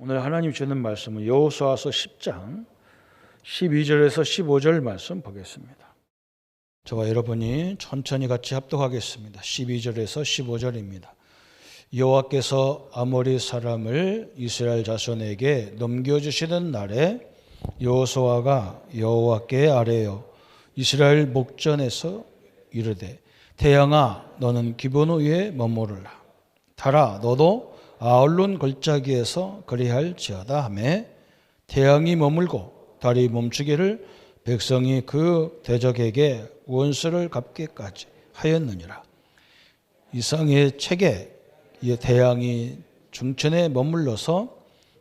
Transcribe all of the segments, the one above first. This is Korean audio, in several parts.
오늘 하나님 주는 말씀은 여호수아서 10장 12절에서 15절 말씀 보겠습니다. 저와 여러분이 천천히 같이 합독하겠습니다. 12절에서 15절입니다. 여호와께서 아모리 사람을 이스라엘 자손에게 넘겨주시던 날에 여호수아가 여호와께 아뢰어 이스라엘 목전에서 이르되 태양아 너는 기브온 위에 머무르라. 달아 너도 아얼론 골짜기에서 그리할지어다 하매 태양이 머물고 달이 멈추기를 백성이 그 대적에게 원수를 갚기까지 하였느니라. 이상의 책에 이 태양이 중천에 머물러서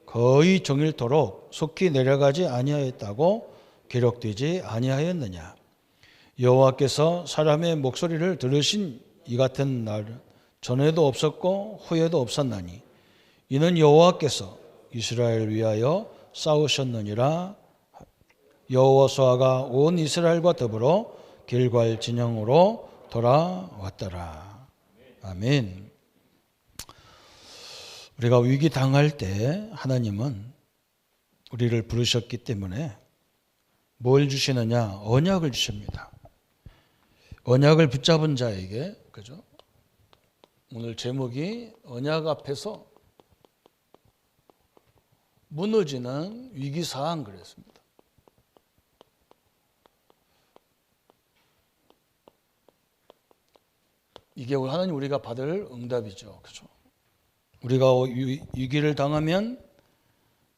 거의 종일토록 속히 내려가지 아니하였다고 기록되지 아니하였느냐. 여호와께서 사람의 목소리를 들으신 이 같은 날 전에도 없었고 후에도 없었나니 이는 여호와께서 이스라엘을 위하여 싸우셨느니라. 여호수아가 온 이스라엘과 더불어 길갈 진영으로 돌아왔더라. 아멘. 우리가 위기 당할 때 하나님은 우리를 부르셨기 때문에 뭘 주시느냐? 언약을 주십니다. 언약을 붙잡은 자에게, 그죠? 오늘 제목이 언약 앞에서 무너지는 위기사항 그랬습니다. 이게 하나님 우리가 받을 응답이죠. 그죠? 우리가 위기를 당하면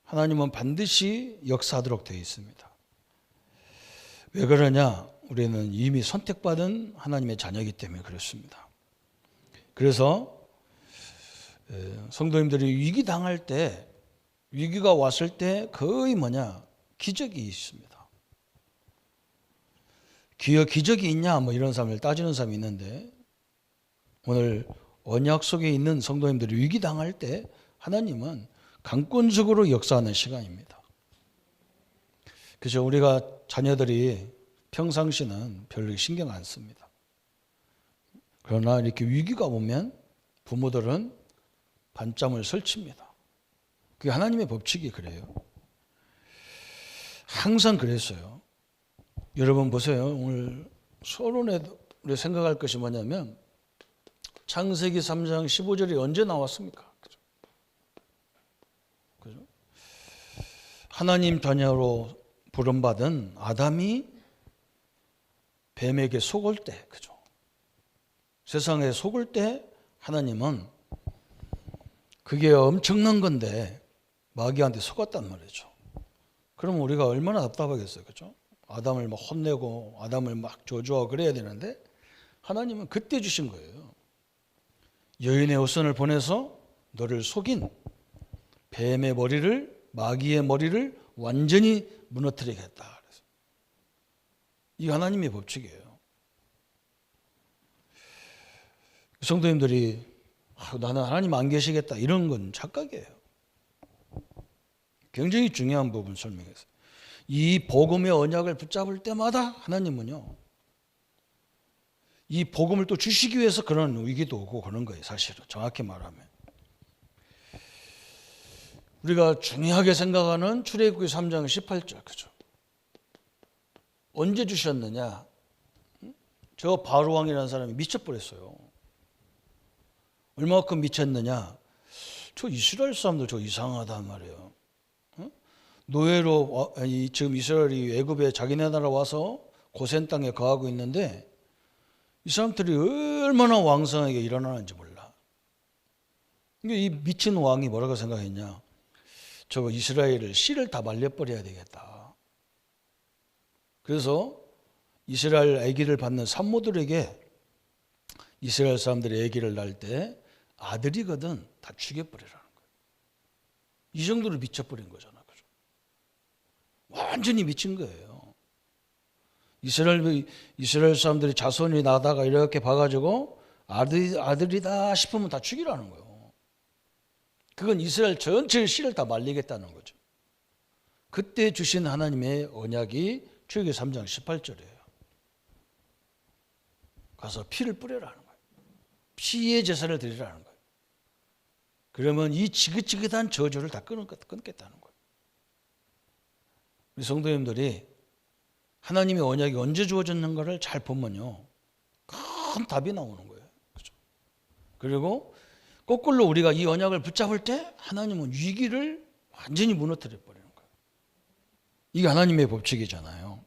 하나님은 반드시 역사하도록 되어 있습니다. 왜 그러냐? 우리는 이미 선택받은 하나님의 자녀이기 때문에 그렇습니다. 그래서 성도님들이 위기 당할 때, 위기가 왔을 때 거의 기적이 있습니다. 기적이 있냐? 이런 사람을 따지는 사람이 있는데 오늘 언약 속에 있는 성도님들이 위기 당할 때 하나님은 강권적으로 역사하는 시간입니다. 그래서 우리가 자녀들이 평상시는 별로 신경 안 씁니다. 그러나 이렇게 위기가 오면 부모들은 반짬을 설칩니다. 그게 하나님의 법칙이 그래요. 항상 그랬어요. 여러분 보세요. 오늘 서론에 우리 생각할 것이 뭐냐면 창세기 3장 15절이 언제 나왔습니까? 그죠? 하나님 자녀로 부름받은 아담이 뱀에게 속을 때, 그죠? 세상에 속을 때 하나님은 그게 엄청난 건데 마귀한테 속았단 말이죠. 그러면 우리가 얼마나 답답하겠어요, 그죠? 아담을 막 혼내고 아담을 막 저주하고 그래야 되는데 하나님은 그때 주신 거예요. 여인의 후손을 보내서 너를 속인 뱀의 머리를, 마귀의 머리를 완전히 무너뜨리겠다. 이 하나님의 법칙이에요. 성도님들이 나는 하나님 안 계시겠다 이런 건 착각이에요. 굉장히 중요한 부분 설명했어요. 이 복음의 언약을 붙잡을 때마다 하나님은요, 이 복음을 또 주시기 위해서 그런 위기도 오고 그런 거예요. 사실은 정확히 말하면 우리가 중요하게 생각하는 출애굽기 3장 18절, 그죠? 언제 주셨느냐? 저 바로 왕이라는 사람이 미쳐버렸어요. 얼마큼 미쳤느냐? 저 이스라엘 사람들 저 이상하단 말이에요. 노예로 지금 이스라엘이 애굽에 자기네 나라 와서 고센 땅에 거하고 있는데 이 사람들이 얼마나 왕성하게 일어나는지 몰라. 이 미친 왕이 뭐라고 생각했냐? 저 이스라엘을 씨를 다 말려버려야 되겠다. 그래서 이스라엘 아기를 받는 산모들에게 이스라엘 사람들이 아기를 낳을 때 아들이거든 다 죽여버리라는 거예요. 이 정도로 미쳐버린 거잖아. 그죠? 완전히 미친 거예요. 이스라엘 사람들이 자손이 나다가 이렇게 봐가지고 아들이다 싶으면 다 죽이라는 거예요. 그건 이스라엘 전체의 씨를 다 말리겠다는 거죠. 그때 주신 하나님의 언약이 출애굽기 3장 18절이에요. 가서 피를 뿌려라는 거예요. 피의 제사를 드리라는 거예요. 그러면 이 지긋지긋한 저주를 다 끊겠다는 거예요. 우리 성도님들이 하나님의 언약이 언제 주어졌는가를 잘 보면요, 큰 답이 나오는 거예요. 그죠? 그리고 거꾸로 우리가 이 언약을 붙잡을 때 하나님은 위기를 완전히 무너뜨려 버리는 거예요. 이게 하나님의 법칙이잖아요.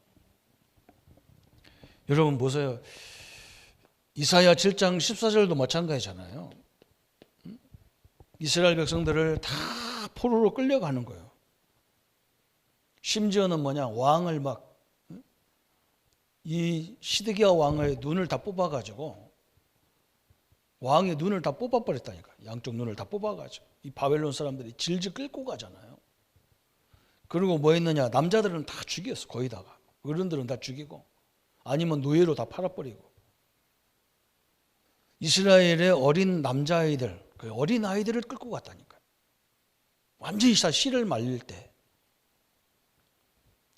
여러분 보세요. 이사야 7장 14절도 마찬가지잖아요. 이스라엘 백성들을 다 포로로 끌려가는 거예요. 심지어는 왕을 이 시드기야 왕의 눈을 다 뽑아가지고, 왕의 눈을 다 뽑아버렸다니까. 양쪽 눈을 다 뽑아가지고 이 바벨론 사람들이 질질 끌고 가잖아요. 그리고 뭐 했느냐, 남자들은 다 죽였어. 거의 다가. 어른들은 다 죽이고, 아니면 노예로 다 팔아버리고. 이스라엘의 어린 남자아이들, 그 어린 아이들을 끌고 갔다니까요. 완전히 다 씨를 말릴 때,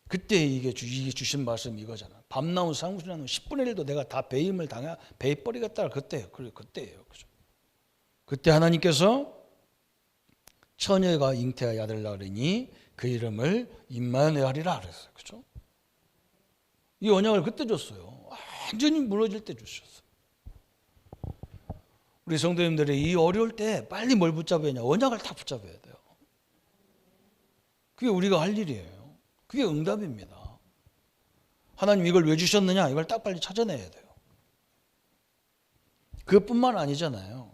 그때 이게 주신 말씀이 이거잖아. 밤 나온 상수나는 10분의 1도 내가 다 배임을 배버리겠다. 그때예요. 그때예요. 그죠? 그때 하나님께서 처녀가 잉태하여 아들 낳으리니 그 이름을 임마누엘 하리라 그랬어요. 그죠? 이 언약을 그때 줬어요. 완전히 무너질 때 주셨어요. 우리 성도님들이 이 어려울 때 빨리 뭘 붙잡아야 하냐? 언약을 다 붙잡아야 돼요. 그게 우리가 할 일이에요. 그게 응답입니다. 하나님 이걸 왜 주셨느냐? 이걸 딱 빨리 찾아내야 돼요. 그것뿐만 아니잖아요.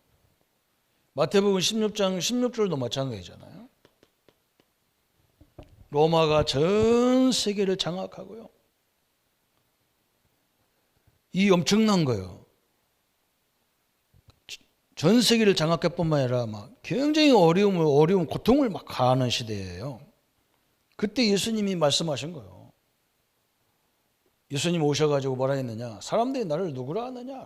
마태복음 16장 16절도 마찬가지잖아요. 로마가 전 세계를 장악하고요. 이 엄청난 거예요. 전 세계를 장악할 뿐만 아니라 굉장히 어려운 고통을 가하는 시대예요. 그때 예수님이 말씀하신 거예요. 예수님 오셔가지고 뭐라 했느냐? 사람들이 나를 누구라 하느냐?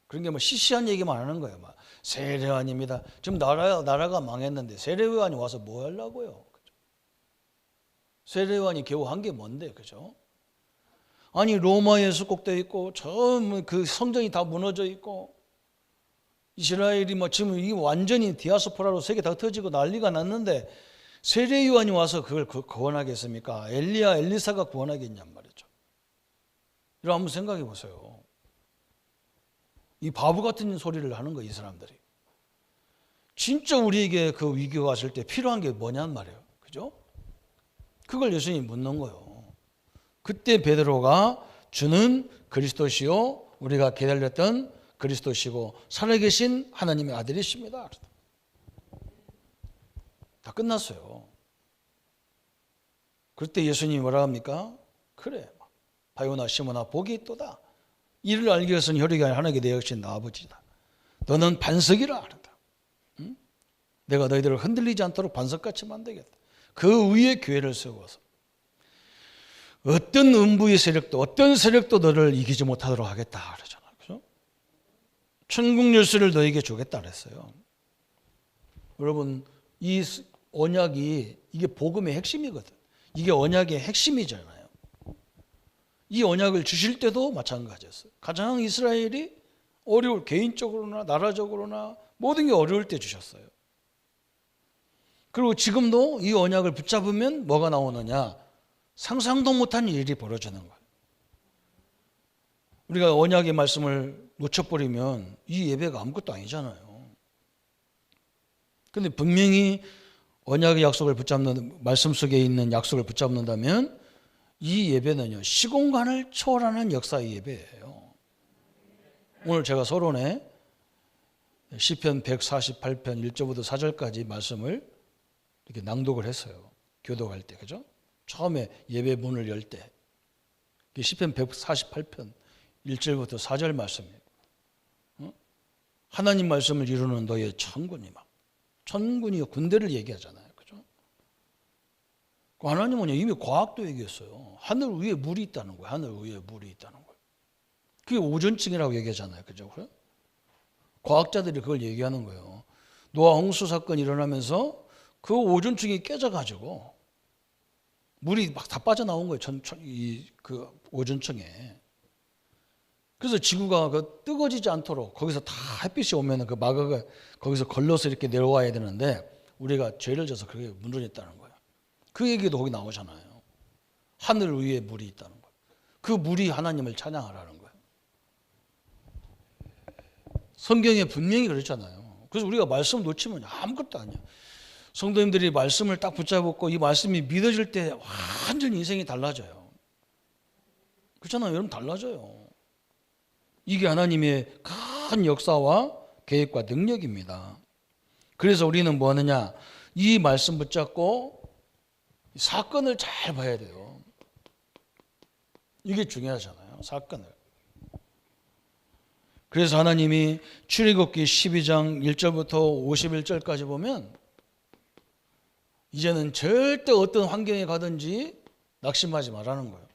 그런 게 시시한 얘기만 하는 거예요. 세례요한입니다. 지금 나라가 망했는데 세례요한이 와서 뭐 하려고요? 그죠? 세례요한이 겨우 한 게 뭔데, 그죠? 아니 로마에 수국되어 있고 그 성전이 다 무너져 있고 이스라엘이 지금 이 완전히 디아스포라로 세계 다 터지고 난리가 났는데 세례 요한이 와서 그걸 구원하겠습니까? 엘리사가 구원하겠냔 말이죠. 이런 한번 생각해 보세요. 이 바보 같은 소리를 하는 거예요, 이 사람들이. 진짜 우리에게 그 위기가 왔을 때 필요한 게 뭐냔 말이에요. 그죠? 그걸 예수님이 묻는 거예요. 그때 베드로가 주는 그리스도시요 우리가 기다렸던 그리스도시고 살아계신 하나님의 아들이십니다. 다 끝났어요. 그때 예수님이 뭐라 합니까? 그래, 바요나 시몬아 복이 있도다. 이를 알기 위해서는 혈육이 아니라 하나님께 내 역시 나 아버지다. 너는 반석이라 하다. 응? 내가 너희들을 흔들리지 않도록 반석같이 만들겠다. 그 위에 교회를 세워서 어떤 음부의 세력도 어떤 세력도 너를 이기지 못하도록 하겠다 그러잖아요. 그죠? 천국 열쇠를 너에게 주겠다 그랬어요. 여러분 이 언약이 이게 복음의 핵심이거든. 이게 언약의 핵심이잖아요. 이 언약을 주실 때도 마찬가지였어요. 가장 이스라엘이 개인적으로나 나라적으로나 모든 게 어려울 때 주셨어요. 그리고 지금도 이 언약을 붙잡으면 뭐가 나오느냐? 상상도 못한 일이 벌어지는 거예요. 우리가 언약의 말씀을 놓쳐버리면 이 예배가 아무것도 아니잖아요. 그런데 분명히 언약의 약속을 붙잡는, 말씀 속에 있는 약속을 붙잡는다면 이 예배는요, 시공간을 초월하는 역사의 예배예요. 오늘 제가 서론에 시편 148편 1절부터 4절까지 말씀을 이렇게 낭독을 했어요. 교독할 때, 그죠? 처음에 예배 문을 열 때. 시편 148편 1절부터 4절 말씀이에요. 하나님 말씀을 이루는 너의 천군이 천군이 군대를 얘기하잖아요. 그죠? 하나님은 이미 과학도 얘기했어요. 하늘 위에 물이 있다는 거예요. 하늘 위에 물이 있다는 거예요. 그게 오존층이라고 얘기하잖아요. 그죠? 과학자들이 그걸 얘기하는 거예요. 노아 홍수 사건이 일어나면서 그 오존층이 깨져가지고 물이 막 다 빠져나온 거예요. 그 오존층에. 그래서 지구가 뜨거지지 않도록 거기서 다 햇빛이 오면 그 마그가 거기서 걸러서 이렇게 내려와야 되는데 우리가 죄를 져서 그렇게 무너졌다는 거예요. 그 얘기도 거기 나오잖아요. 하늘 위에 물이 있다는 거예요. 그 물이 하나님을 찬양하라는 거예요. 성경에 분명히 그렇잖아요. 그래서 우리가 말씀 놓치면 아무것도 아니야. 성도님들이 말씀을 딱 붙잡고 이 말씀이 믿어질 때 완전히 인생이 달라져요. 그렇잖아요. 여러분 달라져요. 이게 하나님의 큰 역사와 계획과 능력입니다. 그래서 우리는 뭐 하느냐? 이 말씀 붙잡고 사건을 잘 봐야 돼요. 이게 중요하잖아요. 사건을. 그래서 하나님이 출애굽기 12장 1절부터 51절까지 보면 이제는 절대 어떤 환경에 가든지 낙심하지 말라는 거예요.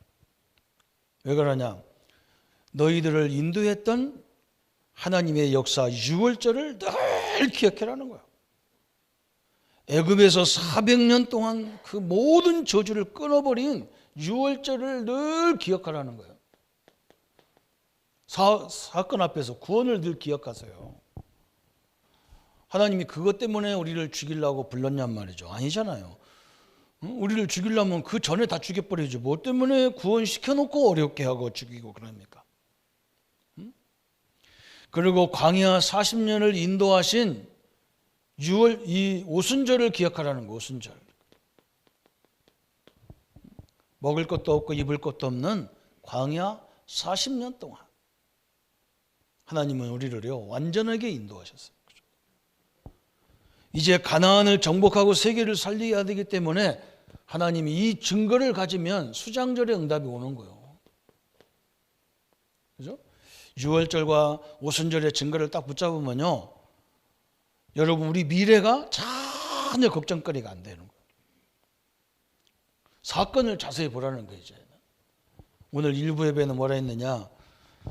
왜 그러냐? 너희들을 인도했던 하나님의 역사 유월절을 늘 기억해라는 거예요. 애굽에서 400년 동안 그 모든 저주를 끊어버린 유월절을 늘 기억하라는 거예요. 사건 앞에서 구원을 늘 기억하세요. 하나님이 그것 때문에 우리를 죽이려고 불렀냔 말이죠. 아니잖아요. 우리를 죽이려면 그 전에 다 죽여버리죠. 뭐 때문에 구원시켜놓고 어렵게 하고 죽이고 그럽니까? 그리고 광야 40년을 인도하신 이 오순절을 기억하라는 거. 오순절. 먹을 것도 없고 입을 것도 없는 광야 40년 동안 하나님은 우리를요 완전하게 인도하셨어요. 이제 가나안을 정복하고 세계를 살려야 되기 때문에 하나님이 이 증거를 가지면 수장절의 응답이 오는 거예요. 그죠? 유월절과 오순절의 증거를 딱 붙잡으면요, 여러분 우리 미래가 전혀 걱정거리가 안 되는 거예요. 사건을 자세히 보라는 거예요. 이제 오늘 일부 예배는 뭐라 했느냐?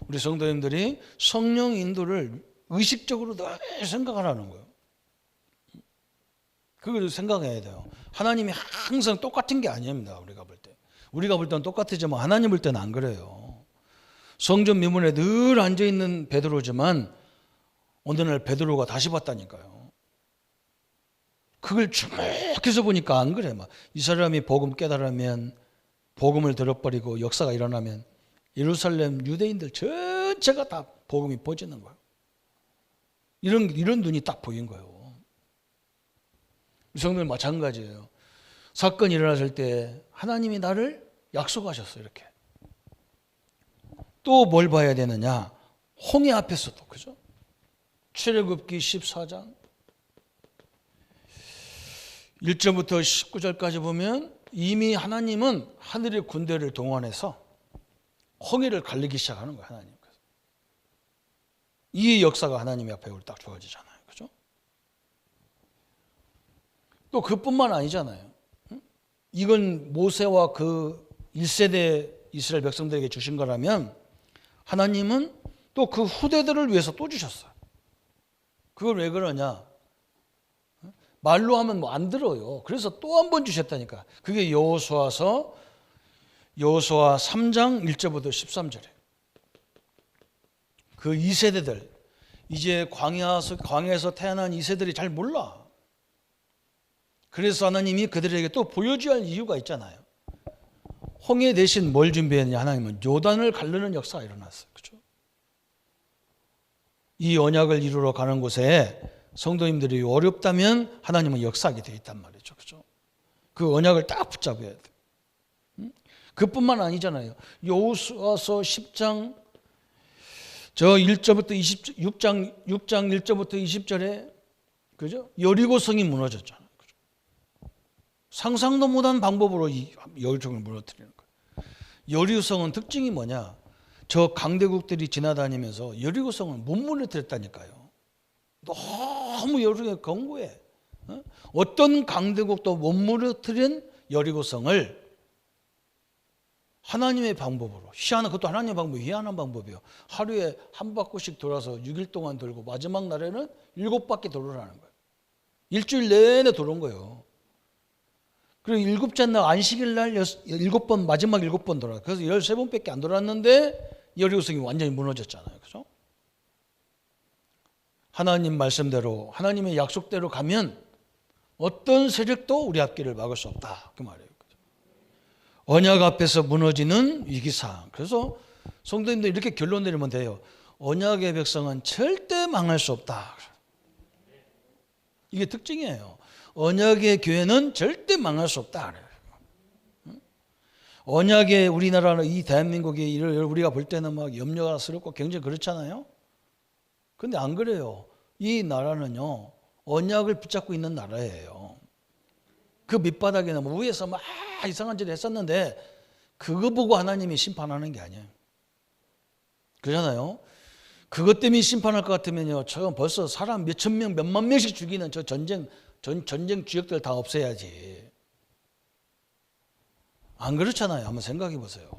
우리 성도님들이 성령 인도를 의식적으로 늘 생각하라는 거예요. 그걸 생각해야 돼요. 하나님이 항상 똑같은 게 아닙니다. 우리가 볼 때. 우리가 볼 때는 똑같지만 하나님 볼 때는 안 그래요. 성전 미문에 늘 앉아있는 베드로지만 어느 날 베드로가 다시 봤다니까요. 그걸 주목해서 보니까 안 그래. 이 사람이 복음 깨달으면, 복음을 들어버리고 역사가 일어나면 예루살렘 유대인들 전체가 다 복음이 퍼지는 거예요. 이런 눈이 딱 보인 거예요. 성도는 마찬가지예요. 사건이 일어났을 때 하나님이 나를 약속하셨어요. 이렇게. 또 뭘 봐야 되느냐? 홍해 앞에서도, 그죠? 출애굽기 14장 1절부터 19절까지 보면 이미 하나님은 하늘의 군대를 동원해서 홍해를 갈리기 시작하는 거예요. 하나님께서. 이 역사가 하나님의 앞에 우리 딱 주어지잖아요. 그죠? 또 그뿐만 아니잖아요. 이건 모세와 그 1세대 이스라엘 백성들에게 주신 거라면 하나님은 또 그 후대들을 위해서 또 주셨어요. 그걸 왜 그러냐? 말로 하면 뭐 안 들어요. 그래서 또 한 번 주셨다니까. 그게 여호수아 3장 1절부터 13절에 그 2세대들, 이제 광야에서 태어난 2세들이 잘 몰라. 그래서 하나님이 그들에게 또 보여줘야 할 이유가 있잖아요. 홍해 대신 뭘 준비했냐? 하나님은 요단을 가르는 역사가 일어났어요. 그렇죠? 이 언약을 이루러 가는 곳에 성도님들이 어렵다면 하나님은 역사하게 되어 있단 말이죠. 그렇죠? 그 언약을 딱 붙잡아야 돼요. 그뿐만 아니잖아요. 여호수아서 10장 1절부터 6장 1절부터 20절에 그죠? 여리고성이 무너졌잖아요. 그죠? 상상도 못한 방법으로 이 여리고성을 무너뜨리는 거예요. 여리고성은 특징이 뭐냐? 저 강대국들이 지나다니면서 여리고성을 못 무너뜨렸다니까요. 너무 여리고성이 견고해. 어떤 강대국도 못 무너뜨린 여리고성을 하나님의 방법으로, 그것도 하나님의 방법이 희한한 방법이에요. 하루에 한 바퀴씩 돌아서 6일 동안 돌고 마지막 날에는 7바퀴 돌으라는 거예요. 일주일 내내 도는 거예요. 그리고 7째 날 안식일 날 7번, 마지막 7번 돌아요. 그래서 13번밖에 안 돌았는데 여리고성이 완전히 무너졌잖아요. 그죠? 하나님 말씀대로 하나님의 약속대로 가면 어떤 세력도 우리 앞길을 막을 수 없다. 그 말이에요. 언약 앞에서 무너지는 위기상. 그래서 성도님들 이렇게 결론 내리면 돼요. 언약의 백성은 절대 망할 수 없다. 이게 특징이에요. 언약의 교회는 절대 망할 수 없다. 언약의 우리나라는 이 대한민국이 우리가 볼 때는 막 염려스럽고 굉장히 그렇잖아요. 근데 안 그래요. 이 나라는요, 언약을 붙잡고 있는 나라예요. 그 밑바닥에는 뭐 위에서 막 이상한 짓을 했었는데 그거 보고 하나님이 심판하는 게 아니에요. 그러잖아요. 그것 때문에 심판할 것 같으면요, 저 벌써 사람 몇천 명, 몇만 명씩 죽이는 저 전쟁 주역들 다 없애야지. 안 그렇잖아요. 한번 생각해 보세요.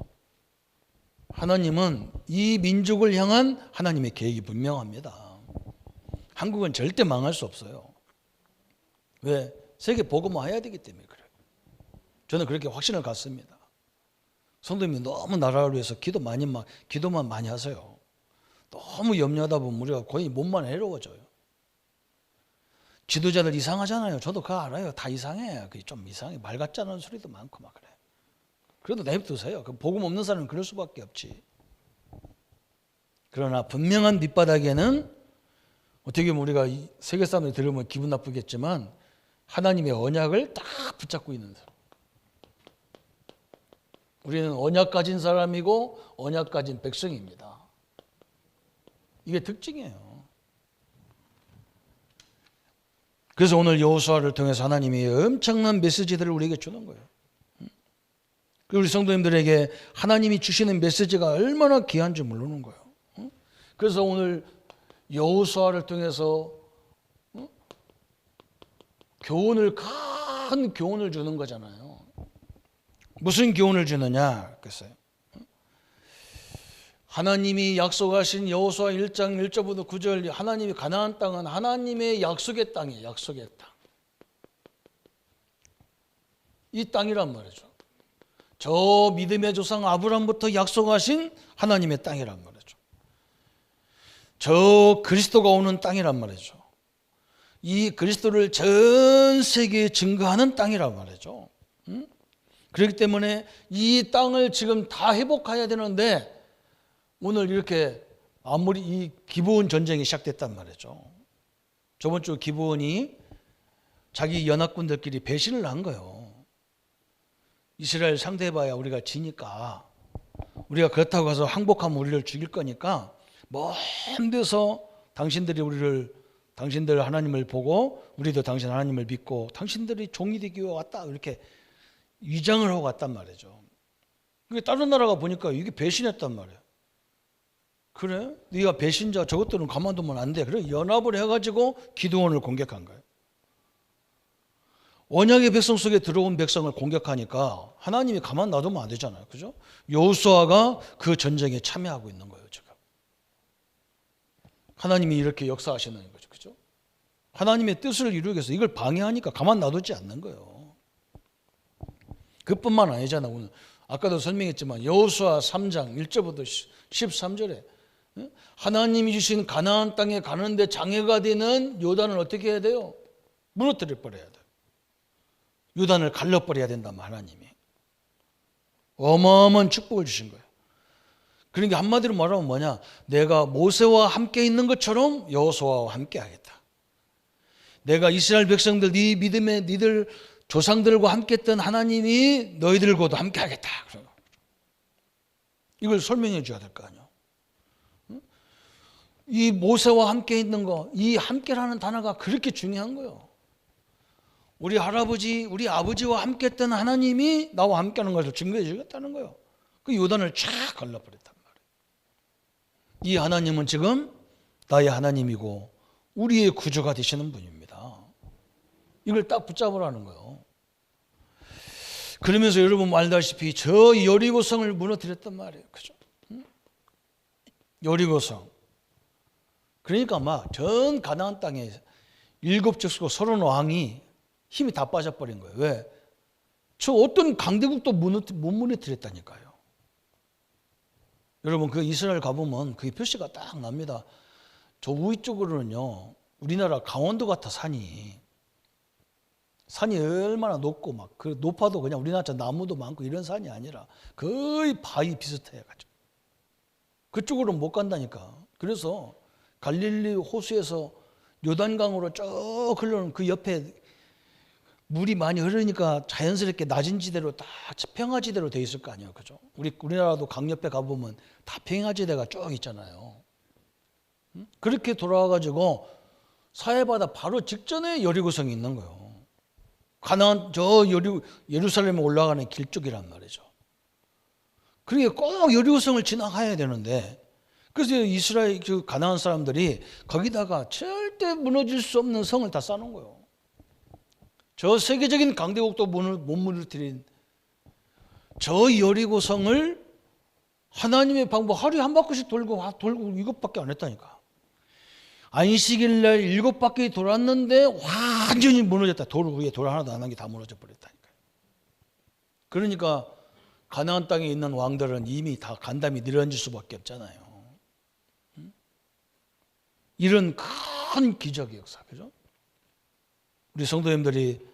하나님은 이 민족을 향한 하나님의 계획이 분명합니다. 한국은 절대 망할 수 없어요. 왜? 세계 복음화해야 되기 때문에 그래요. 저는 그렇게 확신을 갖습니다. 성도님이 너무 나라를 위해서 기도만 많이 하세요. 너무 염려하다 보면 우리가 거의 몸만 해로워져요. 지도자들 이상하잖아요. 저도 그거 알아요. 다 이상해. 그게 좀 이상해. 말 같지 않은 소리도 많고 막 그래. 그래도 내버려두세요. 복음 없는 사람은 그럴 수밖에 없지. 그러나 분명한 밑바닥에는 어떻게 보면 우리가 세계 사람들이 들으면 기분 나쁘겠지만 하나님의 언약을 딱 붙잡고 있는 사람. 우리는 언약 가진 사람이고 언약 가진 백성입니다. 이게 특징이에요. 그래서 오늘 여호수아를 통해서 하나님이 엄청난 메시지들을 우리에게 주는 거예요. 우리 성도님들에게 하나님이 주시는 메시지가 얼마나 귀한지 모르는 거예요. 그래서 오늘 여호수아를 통해서 큰 교훈을 주는 거잖아요. 무슨 교훈을 주느냐? 그랬어요. 하나님이 약속하신 여호수아 1장 1절부터 9절 하나님이 가나안 땅은 하나님의 약속의 땅이에요. 약속의 땅. 이 땅이란 말이죠. 저 믿음의 조상 아브라함부터 약속하신 하나님의 땅이란 말이죠. 저 그리스도가 오는 땅이란 말이죠. 이 그리스도를 전 세계에 증거하는 땅이란 말이죠. 그렇기 때문에 이 땅을 지금 다 회복해야 되는데 오늘 이렇게 아무리 이 기브온 전쟁이 시작됐단 말이죠. 저번 주 기브온이 자기 연합군들끼리 배신을 한 거예요. 이스라엘 상대해봐야 우리가 지니까 우리가 그렇다고 해서 항복하면 우리를 죽일 거니까 먼 데서 당신들 하나님을 보고 우리도 당신 하나님을 믿고 당신들이 종이 되기 위해 왔다 이렇게 위장을 하고 갔단 말이죠. 다른 나라가 보니까 이게 배신했단 말이에요. 그래? 네가 배신자 저것들은 가만두면 안 돼. 그래 연합을 해가지고 기드온을 공격한 거예요. 언약의 백성 속에 들어온 백성을 공격하니까 하나님이 가만 놔두면 안 되잖아요. 그죠? 여호수아가 그 전쟁에 참여하고 있는 거예요. 지금 하나님이 이렇게 역사하시는 거죠. 그죠? 하나님의 뜻을 이루기 위해서 이걸 방해하니까 가만 놔두지 않는 거예요. 그뿐만 아니잖아. 오늘 아까도 설명했지만 여호수아 3장 1절부터 13절에 하나님이 주신 가나안 땅에 가는데 장애가 되는 요단을 어떻게 해야 돼요? 무너뜨려 버려야 돼요. 요단을 갈라버려야 된다면 하나님이 어마어마한 축복을 주신 거예요. 그러니까 한마디로 말하면 뭐냐? 내가 모세와 함께 있는 것처럼 여호수아와 함께 하겠다. 내가 이스라엘 백성들 네 믿음의 니들 조상들과 함께 했던 하나님이 너희들과도 함께 하겠다. 이걸 설명해 줘야 될 거 아니에요. 이 모세와 함께 있는 거, 이 함께라는 단어가 그렇게 중요한 거예요. 우리 할아버지, 우리 아버지와 함께 했던 하나님이 나와 함께 하는 것을 증거해 주겠다는 거예요. 그 요단을 쫙 갈라버렸단 말이에요. 이 하나님은 지금 나의 하나님이고 우리의 구주가 되시는 분입니다. 이걸 딱 붙잡으라는 거예요. 그러면서 여러분 알다시피 저 여리고성을 무너뜨렸단 말이에요. 그죠? 여리고성. 그러니까 막 전 가나안 땅에 7족속 30왕이 힘이 다 빠져버린 거예요. 왜? 저 어떤 강대국도 못 무너뜨렸다니까요. 여러분 그 이스라엘 가보면 그게 표시가 딱 납니다. 저 위쪽으로는요, 우리나라 강원도 같아. 산이 얼마나 높고 막 그 높아도 그냥 우리나라처럼 나무도 많고 이런 산이 아니라 거의 바위 비슷해가지고 그쪽으로 못 간다니까. 그래서 갈릴리 호수에서 요단강으로 쭉 흘러오는 그 옆에 물이 많이 흐르니까 자연스럽게 낮은 지대로 다 평화지대로 돼 있을 거 아니에요, 그죠? 우리나라도 강 옆에 가보면 다 평화지대가 쭉 있잖아요. 그렇게 돌아와가지고 사해바다 바로 직전에 여리고성이 있는 거예요. 가나안 예루살렘에 올라가는 길 쪽이란 말이죠. 그러니까 꼭 여리고성을 지나가야 되는데, 그래서 이스라엘 그 가나안 사람들이 거기다가 절대 무너질 수 없는 성을 다 쌓는 거예요. 저 세계적인 강대국도 못 무너뜨린 저 여리고성을 하나님의 방법 하루에 한 바퀴씩 돌고 이것밖에 안 했다니까. 안식일 날 7바퀴 돌았는데 완전히 무너졌다. 돌 위에 돌 하나도 안 한 게 다 무너져 버렸다니까요. 그러니까 가나안 땅에 있는 왕들은 이미 다 간담이 늘어질 수밖에 없잖아요. 이런 큰 기적의 역사, 그죠? 우리 성도님들이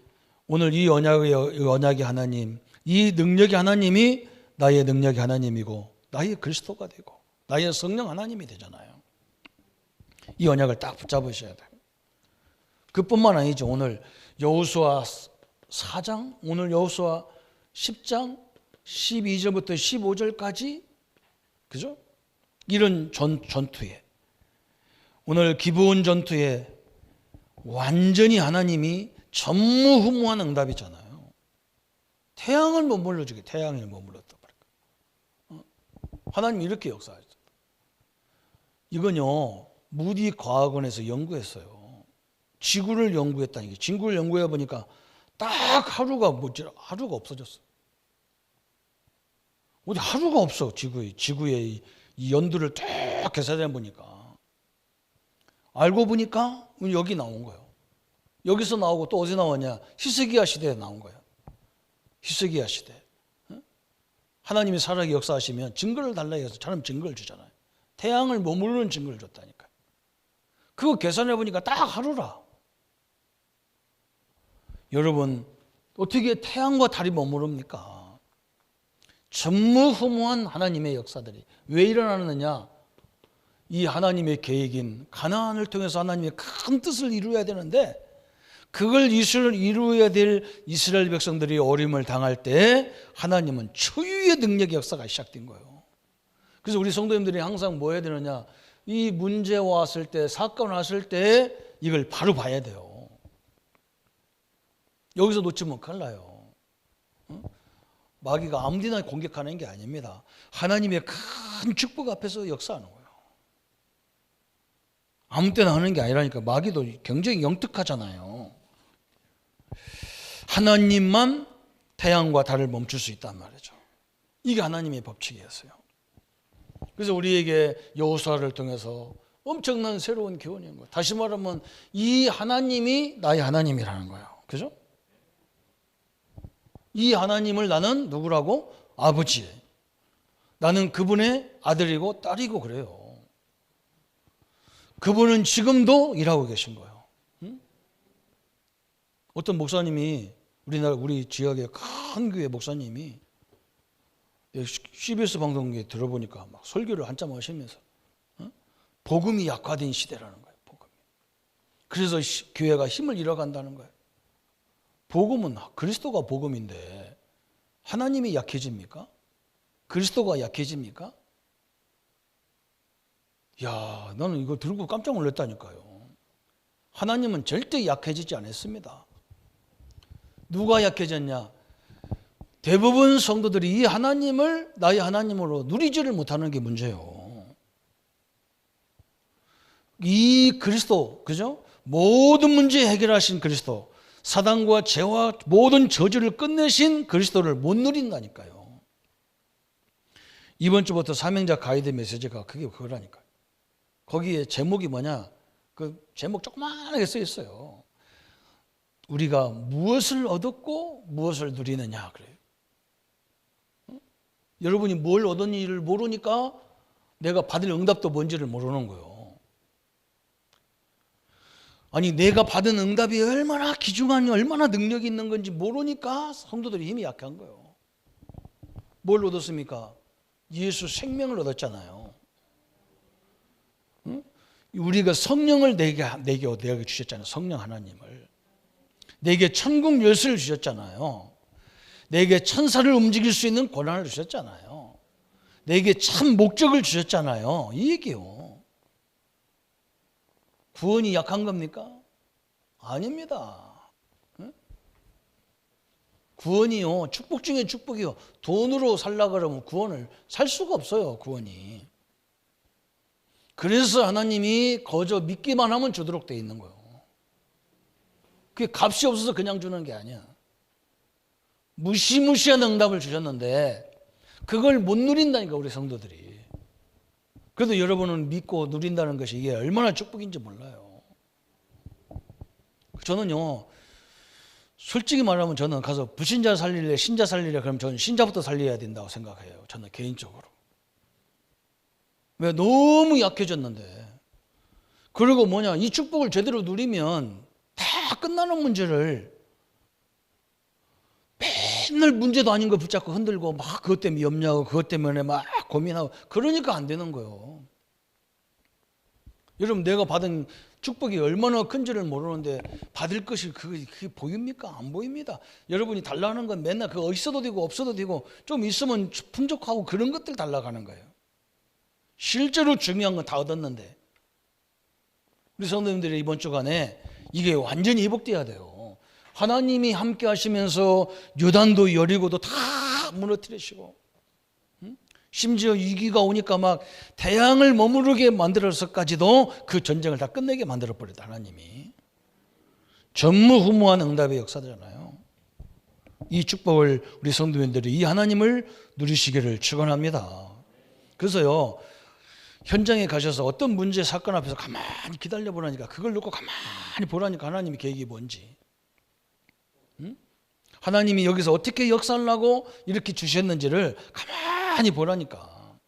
오늘 이 언약의 하나님, 이 능력의 하나님이 나의 능력의 하나님이고 나의 그리스도가 되고 나의 성령 하나님이 되잖아요. 이 언약을 딱 붙잡으셔야 돼요. 그뿐만 아니죠. 오늘 여호수아 4장, 오늘 여호수아 10장 12절부터 15절까지, 그죠? 이런 전투에, 오늘 기브온 전투에 완전히 하나님이 전무후무한 응답이잖아요. 태양을 못 물러주게, 태양을 못 물렀단 말이에요. 하나님이 이렇게 역사하셨어요. 이건요, 무디 과학원에서 연구했어요. 지구를 연구했다는 게, 지구를 연구해 보니까 딱 하루가 없어졌어. 어디 하루가 없어. 지구의 이 연두를 쭉 계산해 보니까, 알고 보니까 여기 나온 거예요. 여기서 나오고 또 어디 나왔냐? 히스기야 시대에 나온 거예요. 히스기야 시대. 하나님이 살아계 역사하시면 증거를 달라 해서 저는 증거를 주잖아요. 태양을 머무르는 증거를 줬다니까요. 그거 계산해 보니까 딱 하루라. 여러분, 어떻게 태양과 달이 머무릅니까? 전무후무한 하나님의 역사들이 왜 일어나느냐? 이 하나님의 계획인 가나안을 통해서 하나님의 큰 뜻을 이루어야 되는데, 그걸 이루어야 될 이스라엘 백성들이 어려움을 당할 때 하나님은 초유의 능력의 역사가 시작된 거예요. 그래서 우리 성도님들이 항상 뭐 해야 되느냐? 이 문제 왔을 때, 사건 왔을 때 이걸 바로 봐야 돼요. 여기서 놓치면 큰일 나요. 마귀가 아무데나 공격하는 게 아닙니다. 하나님의 큰 축복 앞에서 역사하는 거예요. 아무 때나 하는 게 아니라니까. 마귀도 굉장히 영특하잖아요. 하나님만 태양과 달을 멈출 수 있단 말이죠. 이게 하나님의 법칙이었어요. 그래서 우리에게 여호수아를 통해서 엄청난 새로운 교훈인 거예요. 다시 말하면 이 하나님이 나의 하나님이라는 거예요. 그죠? 이 하나님을 나는 누구라고? 아버지. 나는 그분의 아들이고 딸이고 그래요. 그분은 지금도 일하고 계신 거예요. 어떤 목사님이, 우리 지역의 큰 교회 목사님이 CBS 방송에 들어보니까 막 설교를 한참 하시면서 복음이 약화된 시대라는 거예요. 복음이. 그래서 교회가 힘을 잃어간다는 거예요. 복음은, 그리스도가 복음인데 하나님이 약해집니까? 그리스도가 약해집니까? 야, 나는 이거 들고 깜짝 놀랐다니까요. 하나님은 절대 약해지지 않았습니다. 누가 약해졌냐? 대부분 성도들이 이 하나님을 나의 하나님으로 누리지를 못하는 게 문제예요. 이 그리스도, 그죠? 모든 문제 해결하신 그리스도, 사단과 죄와 모든 저주를 끝내신 그리스도를 못 누린다니까요. 이번 주부터 사명자 가이드 메시지가 그거라니까요. 거기에 제목이 뭐냐? 그 제목 조그만하게 써 있어요. 우리가 무엇을 얻었고 무엇을 누리느냐 그래요. 여러분이 뭘 얻었는지를 모르니까 내가 받을 응답도 뭔지를 모르는 거예요. 아니 내가 받은 응답이 얼마나 귀중하니 얼마나 능력이 있는 건지 모르니까 성도들이 힘이 약한 거예요. 뭘 얻었습니까? 예수 생명을 얻었잖아요. 응? 우리가 성령을 내게 주셨잖아요. 성령 하나님을. 내게 천국 열쇠를 주셨잖아요. 내게 천사를 움직일 수 있는 권한을 주셨잖아요. 내게 참 목적을 주셨잖아요. 이 얘기요. 구원이 약한 겁니까? 아닙니다. 응? 구원이요. 축복 중에 축복이요. 돈으로 살라 그러면 구원을 살 수가 없어요. 구원이. 그래서 하나님이 거저 믿기만 하면 주도록 돼 있는 거예요. 그게 값이 없어서 그냥 주는 게 아니야. 무시무시한 응답을 주셨는데 그걸 못 누린다니까 우리 성도들이. 그래도 여러분은 믿고 누린다는 것이 이게 얼마나 축복인지 몰라요. 저는요 솔직히 말하면 저는 가서 불신자 살릴래 신자 살릴래 그럼 저는 신자부터 살려야 된다고 생각해요. 저는 개인적으로. 왜? 너무 약해졌는데. 그리고 이 축복을 제대로 누리면 다 끝나는 문제를 맨날 문제도 아닌 거 붙잡고 흔들고 막 그것 때문에 염려하고 그것 때문에 막 고민하고 그러니까 안 되는 거예요. 여러분 내가 받은 축복이 얼마나 큰지를 모르는데 받을 것이 그게 보입니까? 안 보입니다. 여러분이 달라는 건 맨날 그거 있어도 되고 없어도 되고 좀 있으면 풍족하고 그런 것들 달라가는 거예요. 실제로 중요한 건 다 얻었는데 우리 성도님들이 이번 주간에 이게 완전히 회복돼야 돼요. 하나님이 함께 하시면서 요단도 여리고도 다 무너뜨리시고 심지어 위기가 오니까 막 태양을 머무르게 만들어서까지도 그 전쟁을 다 끝내게 만들어버렸다. 하나님이. 전무후무한 응답의 역사잖아요. 이 축복을 우리 성도님들이 이 하나님을 누리시기를 축원합니다. 그래서요 현장에 가셔서 어떤 문제 사건 앞에서 가만히 기다려보라니까 그걸 놓고 가만히 보라니까 하나님의 계획이 뭔지, 하나님이 여기서 어떻게 역사를 하고 이렇게 주셨는지를 가만히 보라니까.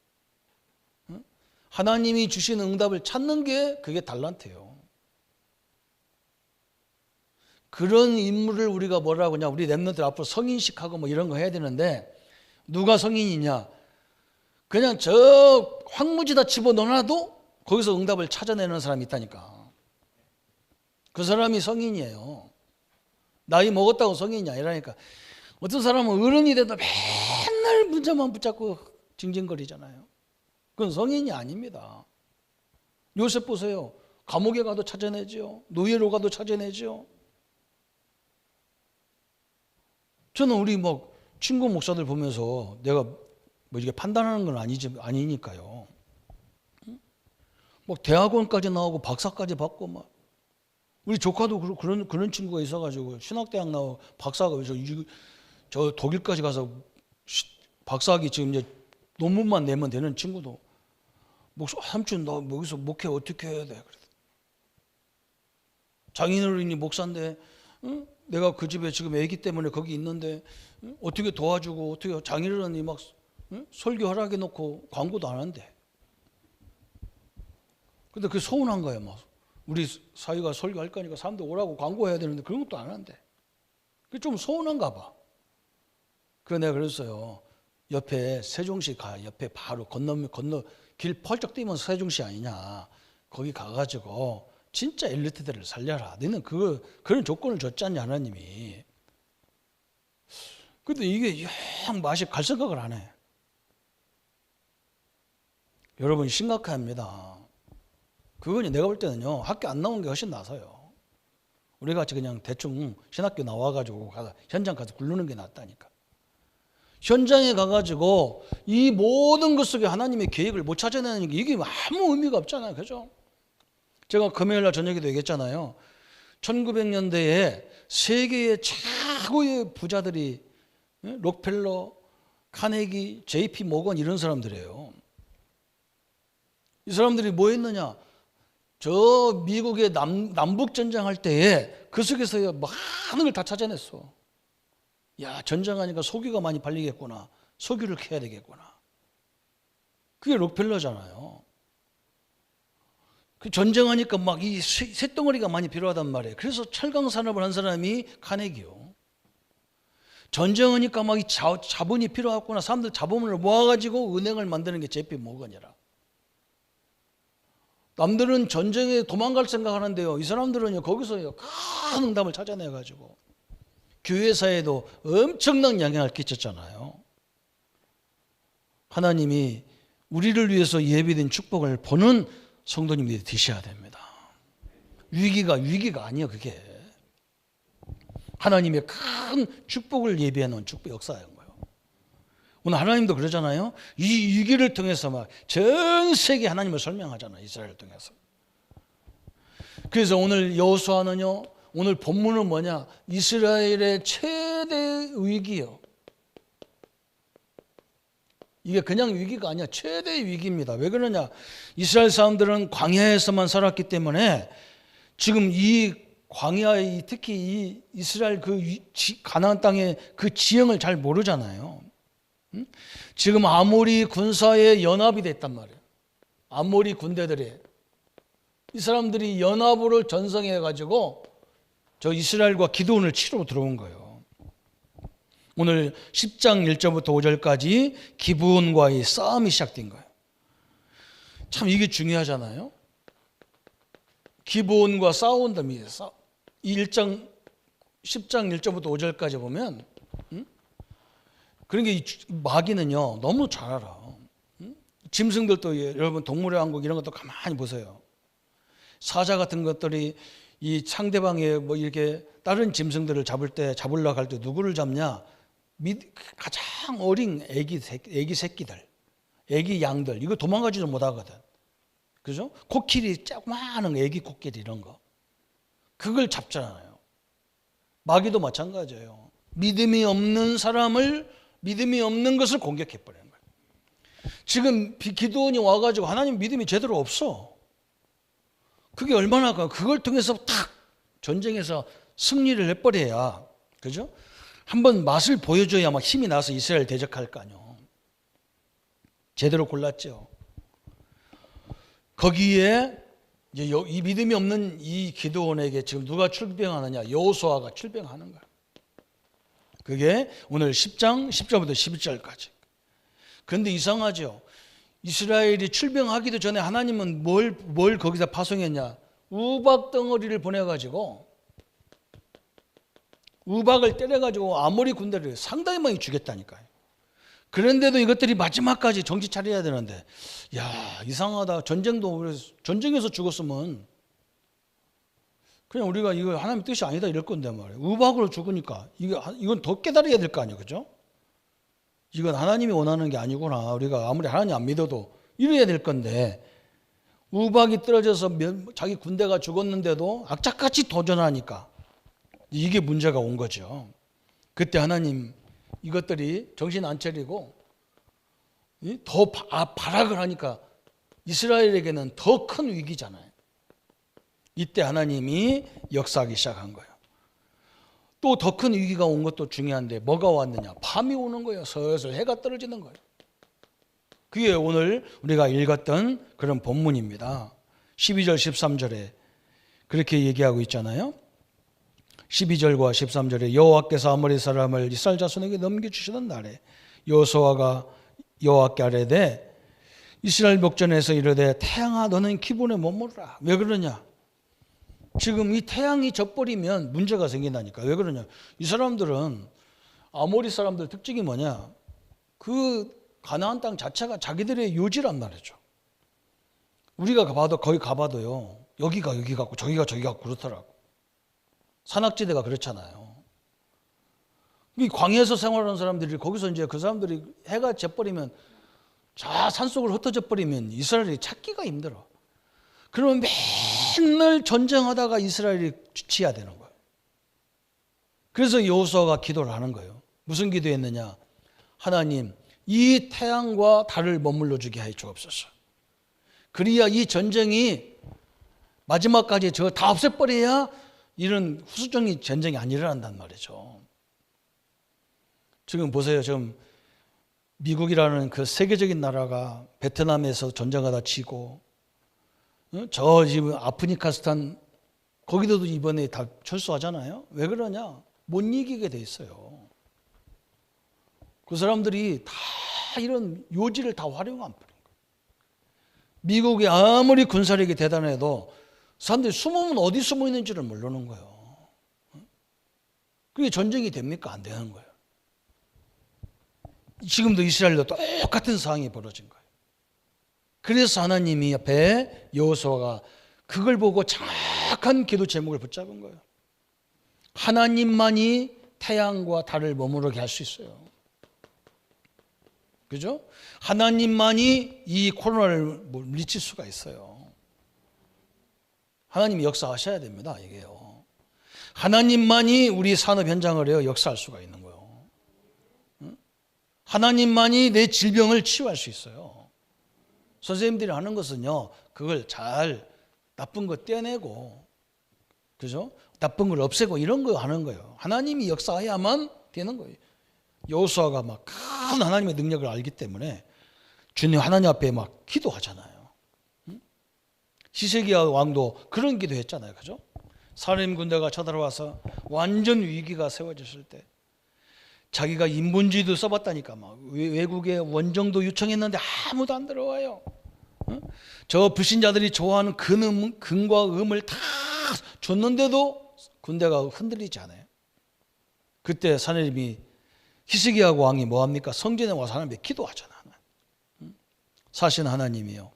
하나님이 주신 응답을 찾는 게 그게 달란트예요. 그런 인물을 우리가 뭐라고 하냐, 우리 랩런트들 앞으로 성인식하고 뭐 이런 거 해야 되는데 누가 성인이냐, 그냥 저 황무지다 집어넣어놔도 거기서 응답을 찾아내는 사람이 있다니까. 그 사람이 성인이에요. 나이 먹었다고 성인이 아니라니까. 어떤 사람은 어른이 돼도 맨날 문제만 붙잡고 징징거리잖아요. 그건 성인이 아닙니다. 요셉 보세요. 감옥에 가도 찾아내죠. 노예로 가도 찾아내죠. 저는 우리 친구 목사들 보면서 내가 이게 판단하는 건 아니니까요. 대학원까지 나오고 박사까지 받고 우리 조카도 그런 친구가 있어가지고 신학대학 나오고 박사가 저 독일까지 가서 박사학위 지금 이제 논문만 내면 되는 친구도 삼촌 나 여기서 목회 어떻게 해야 돼? 그래. 장인어른이 목사인데 내가 그 집에 지금 애기 때문에 거기 있는데 어떻게 도와주고 어떻게 장인어른이 설교 허락해 놓고 광고도 안 한대. 근데 그게 서운한 거야. 우리 사위가 설교할 거니까 사람들 오라고 광고해야 되는데 그런 것도 안 한대. 그게 좀 서운한가 봐. 그래서 내가 그랬어요. 옆에 세종시 옆에 바로 건너 길 펄쩍 뛰면서 세종시 아니냐. 거기 가가지고 진짜 엘리트들을 살려라. 너는 그런 조건을 줬잖냐 하나님이. 근데 이게 영 맛이 갈 생각을 안 해. 여러분 심각합니다. 그건 내가 볼 때는요 학교 안 나온 게 훨씬 나서요. 우리 같이 그냥 대충 신학교 나와가지고 현장 가서 굴르는 게 낫다니까. 현장에 가가지고 이 모든 것 속에 하나님의 계획을 못 찾아내는 게 이게 아무 의미가 없잖아요. 그죠? 제가 금요일날 저녁에도 얘기했잖아요. 1900년대에 세계의 최고의 부자들이 록펠러, 카네기, JP 모건 이런 사람들이에요. 이 사람들이 뭐 했느냐? 저 미국의 남북전쟁 할 때에 그 속에서 많은 걸 다 찾아냈어. 야, 전쟁하니까 석유가 많이 팔리겠구나. 석유를 캐야 되겠구나. 그게 록펠러잖아요. 그 전쟁하니까 막 이 쇳덩어리가 많이 필요하단 말이에요. 그래서 철강 산업을 한 사람이 카네기요. 전쟁하니까 막 이 자본이 필요하구나. 사람들 자본을 모아가지고 은행을 만드는 게 JP 모건이라. 남들은 전쟁에 도망갈 생각하는데요. 이 사람들은요 거기서 큰 응답을 찾아내가지고 교회사에도 엄청난 영향을 끼쳤잖아요. 하나님이 우리를 위해서 예비된 축복을 보는 성도님들이 되셔야 됩니다. 위기가 아니에요. 그게 하나님의 큰 축복을 예비해 놓은 축복 역사인 거예요. 오늘 하나님도 그러잖아요. 이 위기를 통해서 막 전 세계 하나님을 설명하잖아요. 이스라엘을 통해서. 그래서 오늘 여호수아는요, 오늘 본문은 뭐냐? 이스라엘의 최대 위기요. 이게 그냥 위기가 아니야. 최대 위기입니다. 왜 그러냐? 이스라엘 사람들은 광야에서만 살았기 때문에 지금 이 광야의 특히 이 이스라엘 그 가나안 땅의 그 지형을 잘 모르잖아요. 지금 아모리 군사의 연합이 됐단 말이에요. 아모리 군대들이 이 사람들이 연합으로 전성해 가지고 저 이스라엘과 기드온을 치러 들어온 거예요. 오늘 10장 1절부터 5절까지 기브온과의 싸움이 시작된 거예요. 참 이게 중요하잖아요. 기브온과 싸운답니다. 10장 1절부터 5절까지 보면 그런 게 마귀는요 너무 잘 알아. 짐승들도 여러분 동물의 왕국 이런 것도 가만히 보세요. 사자 같은 것들이 이 상대방의 뭐 이렇게 다른 짐승들을 잡으려고 할 때 누구를 잡냐? 가장 어린 애기 새끼들, 애기 양들 이거 도망가지도 못하거든. 그죠? 코끼리 조그마한 애기 코끼리 이런 거 그걸 잡잖아요. 마귀도 마찬가지예요. 믿음이 없는 사람을 믿음이 없는 것을 공격해 버리는 거예요. 지금 기드온이 와가지고 하나님 믿음이 제대로 없어. 그게 얼마나 그걸 통해서 탁 전쟁에서 승리를 해버려야 그죠? 한번 맛을 보여줘야 막 힘이 나서 이스라엘 대적할 거 아니에요. 제대로 골랐죠. 거기에 이제 이 믿음이 없는 이 기드온에게 지금 누가 출병하느냐? 여호수아가 출병하는 거야. 그게 오늘 10장 10절부터 11절까지. 그런데 이상하죠. 이스라엘이 출병하기도 전에 하나님은 뭘 거기다 파송했냐? 우박 덩어리를 보내가지고 우박을 때려가지고 아모리 군대를 상당히 많이 죽였다니까요. 그런데도 이것들이 마지막까지 정신 차려야 되는데, 야 이상하다. 전쟁에서 죽었으면 그냥 우리가 이거 하나님 뜻이 아니다 이럴 건데 말이에요. 우박으로 죽으니까 이건 더 깨달아야 될 거 아니에요, 그죠? 이건 하나님이 원하는 게 아니구나. 우리가 아무리 하나님 안 믿어도 이래야 될 건데 우박이 떨어져서 자기 군대가 죽었는데도 악착같이 도전하니까 이게 문제가 온 거죠. 그때 하나님 이것들이 정신 안 차리고 더 발악을 하니까 이스라엘에게는 더 큰 위기잖아요. 이때 하나님이 역사하기 시작한 거예요. 또 더 큰 위기가 온 것도 중요한데 뭐가 왔느냐? 밤이 오는 거예요. 슬슬 해가 떨어지는 거예요. 그게 오늘 우리가 읽었던 그런 본문입니다. 12절 13절에 그렇게 얘기하고 있잖아요. 12절과 13절에 여호와께서 아모리 사람을 이스라엘 자손에게 넘겨주시던 날에 여호수아가 여호와께 아뢰되 이스라엘 목전에서 이르되 태양아 너는 기브온에 머무르라. 왜 그러냐? 지금 이 태양이 져버리면 문제가 생긴다니까. 왜 그러냐? 이 사람들은 아모리 사람들 특징이 뭐냐? 그 가나안 땅 자체가 자기들의 요지란 말이죠. 우리가 거기 가봐도요. 여기가 여기 같고 저기가 저기 같고 그렇더라고. 산악지대가 그렇잖아요. 이 광야에서 생활하는 사람들이 거기서 이제 그 사람들이 해가 져버리면 저 산속으로 흩어져 버리면 이스라엘이 찾기가 힘들어. 그러면 맨날 전쟁하다가 이스라엘이 지쳐야 되는 거예요. 그래서 여호수아가 기도를 하는 거예요. 무슨 기도했느냐? 하나님, 이 태양과 달을 머물러 주게 하여 주옵소서. 그래야 이 전쟁이 마지막까지 저 다 없애버려야 이런 후수적인 전쟁이 안 일어난단 말이죠. 지금 보세요. 지금 미국이라는 그 세계적인 나라가 베트남에서 전쟁하다 지고, 저 지금 아프리카스탄 거기도 이번에 다 철수하잖아요. 왜 그러냐? 못 이기게 돼 있어요. 그 사람들이 다 이런 요지를 다 활용 안 뿌린 거예요. 미국이 아무리 군사력이 대단해도 사람들이 숨으면 어디 숨어 있는지를 모르는 거예요. 그게 전쟁이 됩니까? 안 되는 거예요. 지금도 이스라엘도 똑같은 상황이 벌어진 거예요. 그래서 하나님이 앞에 여호수아가 그걸 보고 정확한 기도 제목을 붙잡은 거예요. 하나님만이 태양과 달을 머무르게 할 수 있어요. 그죠? 하나님만이 이 코로나를 물리칠 수가 있어요. 하나님이 역사하셔야 됩니다. 이게요. 하나님만이 우리 산업 현장을 역사할 수가 있는 거예요. 하나님만이 내 질병을 치유할 수 있어요. 선생님들이 하는 것은요, 그걸 잘 나쁜 거 떼내고, 그죠? 나쁜 걸 없애고 이런 거 하는 거예요. 하나님이 역사해야만 되는 거예요. 여호수아가 막 큰 하나님의 능력을 알기 때문에 주님 하나님 앞에 막 기도하잖아요. 히스기야 왕도 그런 기도했잖아요. 그죠? 사람 군대가 쳐들어와서 완전 위기가 세워졌을 때 자기가 인본주의도 써봤다니까 막 외국의 원정도 요청했는데 아무도 안 들어와요. 저 불신자들이 좋아하는 금과 음을 다 줬는데도 군대가 흔들리지 않아요. 그때 사내림이 히스기야 왕이 뭐합니까? 성전에 와서 하나님께 기도하잖아. 사실 하나님이요,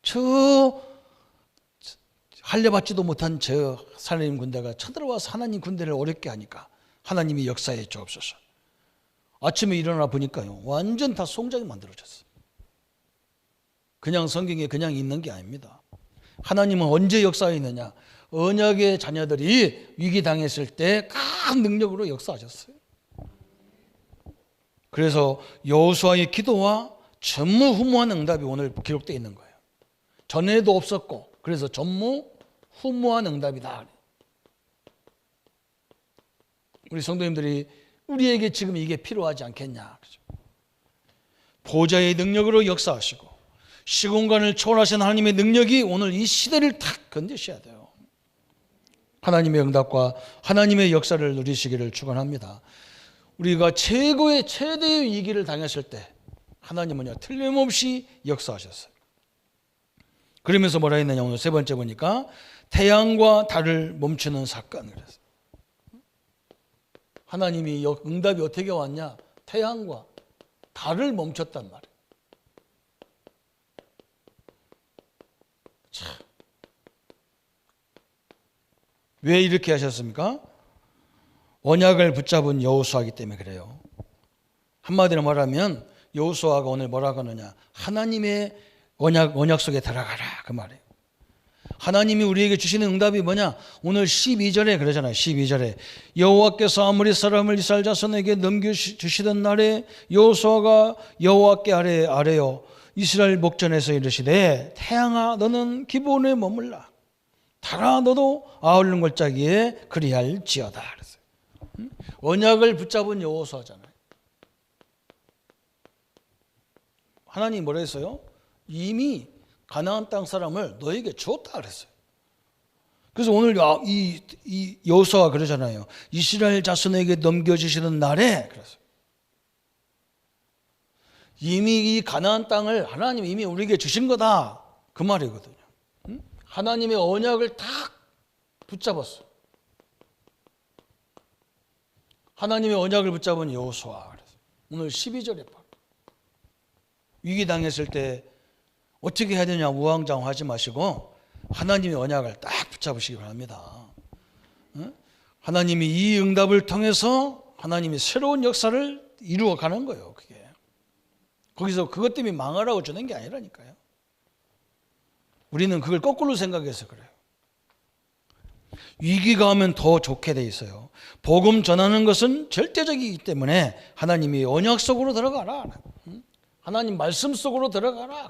저 할례받지도 못한 저 사내림 군대가 쳐들어와서 하나님 군대를 어렵게 하니까 하나님이 역사해 주옵소서. 아침에 일어나 보니까요, 완전 다 송장이 만들어졌어요. 그냥 성경에 그냥 있는 게 아닙니다. 하나님은 언제 역사했느냐? 언약의 자녀들이 위기 당했을 때 큰 능력으로 역사하셨어요. 그래서 여호수아의 기도와 전무후무한 응답이 오늘 기록되어 있는 거예요. 전에도 없었고, 그래서 전무후무한 응답이다. 우리 성도님들이 우리에게 지금 이게 필요하지 않겠냐? 보좌의 능력으로 역사하시고 시공간을 초월하신 하나님의 능력이 오늘 이 시대를 탁 건드셔야 돼요. 하나님의 응답과 하나님의 역사를 누리시기를 축원합니다. 우리가 최대의 위기를 당했을 때 하나님은요, 틀림없이 역사하셨어요. 그러면서 뭐라 했느냐? 오늘 세 번째 보니까 태양과 달을 멈추는 사건. 그래서 하나님이 응답이 어떻게 왔냐? 태양과 달을 멈췄단 말이에요. 참. 왜 이렇게 하셨습니까? 언약을 붙잡은 여호수아이기 때문에 그래요. 한마디로 말하면 여호수아가 오늘 뭐라고 하느냐? 하나님의 언약 속에 들어가라, 그 말이에요. 하나님이 우리에게 주시는 응답이 뭐냐? 오늘 12절에 그러잖아요. 12절에 여호와께서 아무리 사람을 이스라엘 자손에게 넘겨주시던 날에 여호수아가 여호와께 아뢰어 이스라엘 목전에서 이르시되 태양아 너는 기브온에 머물라, 달아 너도 아울른 골짜기에 그리할지어다. 그랬어요. 언약을 붙잡은 여호수아잖아요. 하나님이 뭐라 했어요? 이미 가나안 땅 사람을 너에게 줬다 그랬어요. 그래서 오늘 이 여호수아가 그러잖아요. 이스라엘 자손에게 넘겨주시는 날에 그랬어요. 이미 이 가나안 땅을 하나님이 이미 우리에게 주신 거다, 그 말이거든요. 하나님의 언약을 딱 붙잡았어요. 하나님의 언약을 붙잡은 여호수아. 오늘 12절에 위기 당했을 때 어떻게 해야 되냐 우왕좌왕하지 마시고 하나님의 언약을 딱 붙잡으시기 바랍니다. 하나님이 이 응답을 통해서 하나님이 새로운 역사를 이루어가는 거예요. 그게 거기서 그것 때문에 망하라고 주는 게 아니라니까요. 우리는 그걸 거꾸로 생각해서 그래요. 위기가 오면 더 좋게 돼 있어요. 복음 전하는 것은 절대적이기 때문에 하나님이 언약 속으로 들어가라, 하나님 말씀 속으로 들어가라,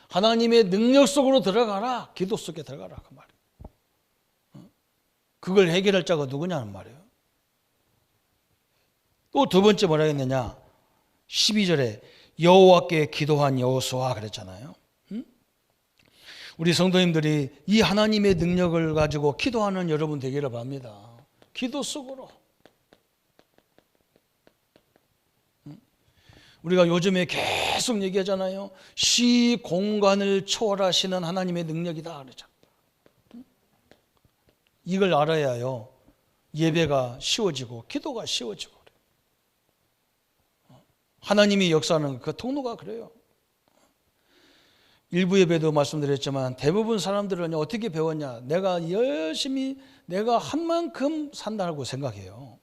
하나님의 능력 속으로 들어가라, 기도 속에 들어가라, 그 말이에요. 그걸 해결할 자가 누구냐는 말이에요. 또 두 번째 뭐라 했느냐? 12절에 여호와께 기도한 여호수아 그랬잖아요. 우리 성도님들이 이 하나님의 능력을 가지고 기도하는 여러분 되기를 바랍니다. 기도 속으로. 우리가 요즘에 계속 얘기하잖아요. 시공간을 초월하시는 하나님의 능력이다 그러죠. 이걸 알아야요, 예배가 쉬워지고 기도가 쉬워지고 그래요. 하나님이 역사하는 그 통로가 그래요. 일부 예배도 말씀드렸지만 대부분 사람들은 어떻게 배웠냐, 내가 열심히 내가 한 만큼 산다고 생각해요.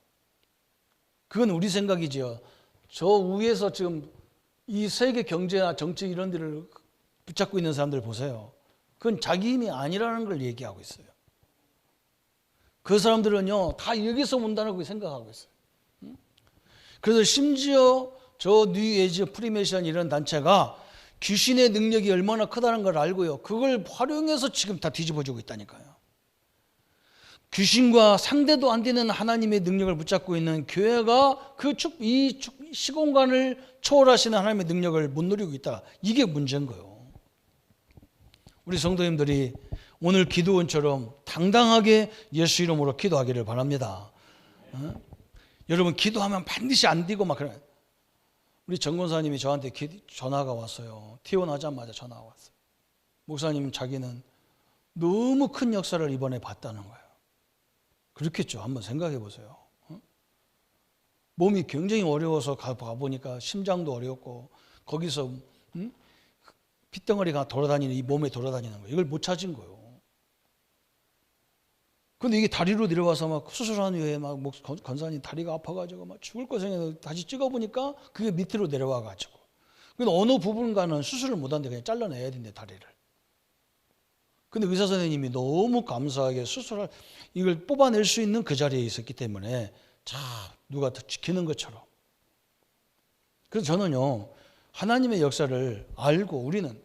그건 우리 생각이지요. 저 위에서 지금 이 세계 경제나 정치 이런 데를 붙잡고 있는 사람들 보세요. 그건 자기 힘이 아니라는 걸 얘기하고 있어요. 그 사람들은요, 다 여기서 온다고 생각하고 있어요. 그래서 심지어 저 뉴에이지 프리메이션 이런 단체가 귀신의 능력이 얼마나 크다는 걸 알고요, 그걸 활용해서 지금 다 뒤집어주고 있다니까요. 귀신과 상대도 안 되는 하나님의 능력을 붙잡고 있는 교회가 이 시공간을 초월하시는 하나님의 능력을 못 누리고 있다. 이게 문제인 거예요. 우리 성도님들이 오늘 기도원처럼 당당하게 예수 이름으로 기도하기를 바랍니다. 여러분, 기도하면 반드시 안 되고 막 그래. 우리 정 권사님이 저한테 전화가 왔어요. 퇴원하자마자 전화가 왔어요. 목사님, 자기는 너무 큰 역사를 이번에 봤다는 거예요. 그렇겠죠. 한번 생각해 보세요. 몸이 굉장히 어려워서 가보니까 심장도 어렵고 거기서 핏덩어리가 돌아다니는, 이 몸에 돌아다니는 거예요. 이걸 못 찾은 거예요. 근데 이게 다리로 내려와서 막 수술한 후에 막 권사님 다리가 아파가지고 막 죽을 고생해서 다시 찍어보니까 그게 밑으로 내려와가지고, 근데 어느 부분가는 수술을 못하는데 그냥 잘라내야 된대, 다리를. 근데 의사 선생님이 너무 감사하게 이걸 뽑아낼 수 있는 그 자리에 있었기 때문에 자, 누가 더 지키는 것처럼. 그래서 저는요, 하나님의 역사를 알고, 우리는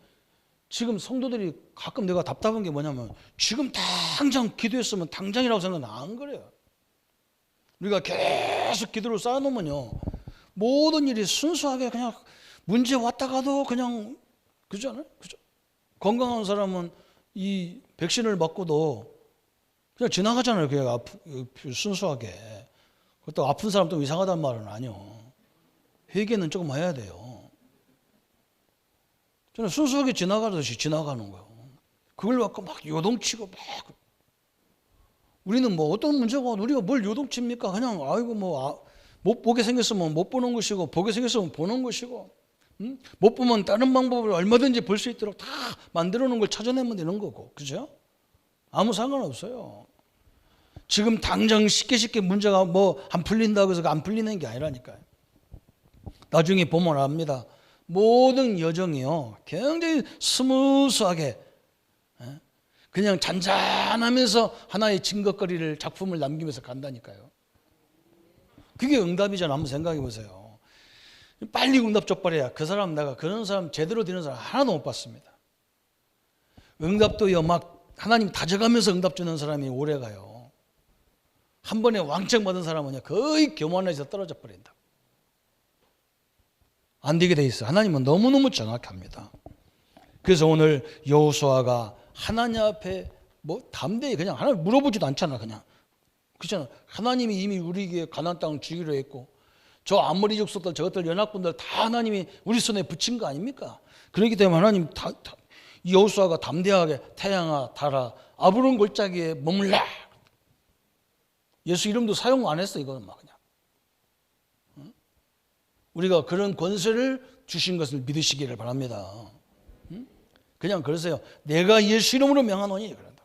지금 성도들이 가끔 내가 답답한 게 뭐냐면, 지금 당장 기도했으면 당장이라고 생각은 안 그래요. 우리가 계속 기도를 쌓아놓으면요, 모든 일이 순수하게 그냥 문제 왔다가도 그냥, 그렇잖아요? 그죠? 건강한 사람은 이 백신을 맞고도 그냥 지나가잖아요. 그냥 순수하게. 그것도 아픈 사람도 이상하단 말은 아니요. 회개는 조금 해야 돼요. 저는 순수하게 지나가듯이 지나가는 거예요. 그걸 갖고 막 요동치고 막. 우리는 뭐 어떤 문제가 우리가 뭘 요동칩니까? 그냥 아이고 못 보게 생겼으면 못 보는 것이고, 보게 생겼으면 보는 것이고, 못 보면 다른 방법을 얼마든지 볼 수 있도록 다 만들어 놓은 걸 찾아내면 되는 거고, 그죠? 아무 상관없어요. 지금 당장 쉽게 문제가 안 풀린다고 해서 안 풀리는 게 아니라니까요. 나중에 보면 압니다. 모든 여정이요, 굉장히 스무스하게 그냥 잔잔하면서 하나의 증거거리를, 작품을 남기면서 간다니까요. 그게 응답이잖아. 한번 생각해 보세요. 빨리 응답 족발해야 그 사람, 내가 그런 사람, 제대로 되는 사람 하나도 못 봤습니다. 응답도요, 막 하나님 다져가면서 응답 주는 사람이 오래 가요. 한 번에 왕창 받은 사람은요, 거의 교만해서 떨어져 버린다. 안 되게 돼 있어요. 하나님은 너무너무 정확합니다. 그래서 오늘 여호수아가 하나님 앞에 담대히 그냥 하나님 물어보지도 않잖아. 그냥 그렇잖아. 하나님이 이미 우리에게 가나안 땅을 주기로 했고, 저 아모리 족속들, 저것들 연합군들 다 하나님이 우리 손에 붙인 거 아닙니까? 그렇기 때문에 하나님 여호수아가 담대하게 태양아 달아 아브론 골짜기에 머물라. 예수 이름도 사용 안 했어. 이거는 막 그냥. 우리가 그런 권세를 주신 것을 믿으시기를 바랍니다. 그냥 그러세요. 내가 예수 이름으로 명하노니 그런다.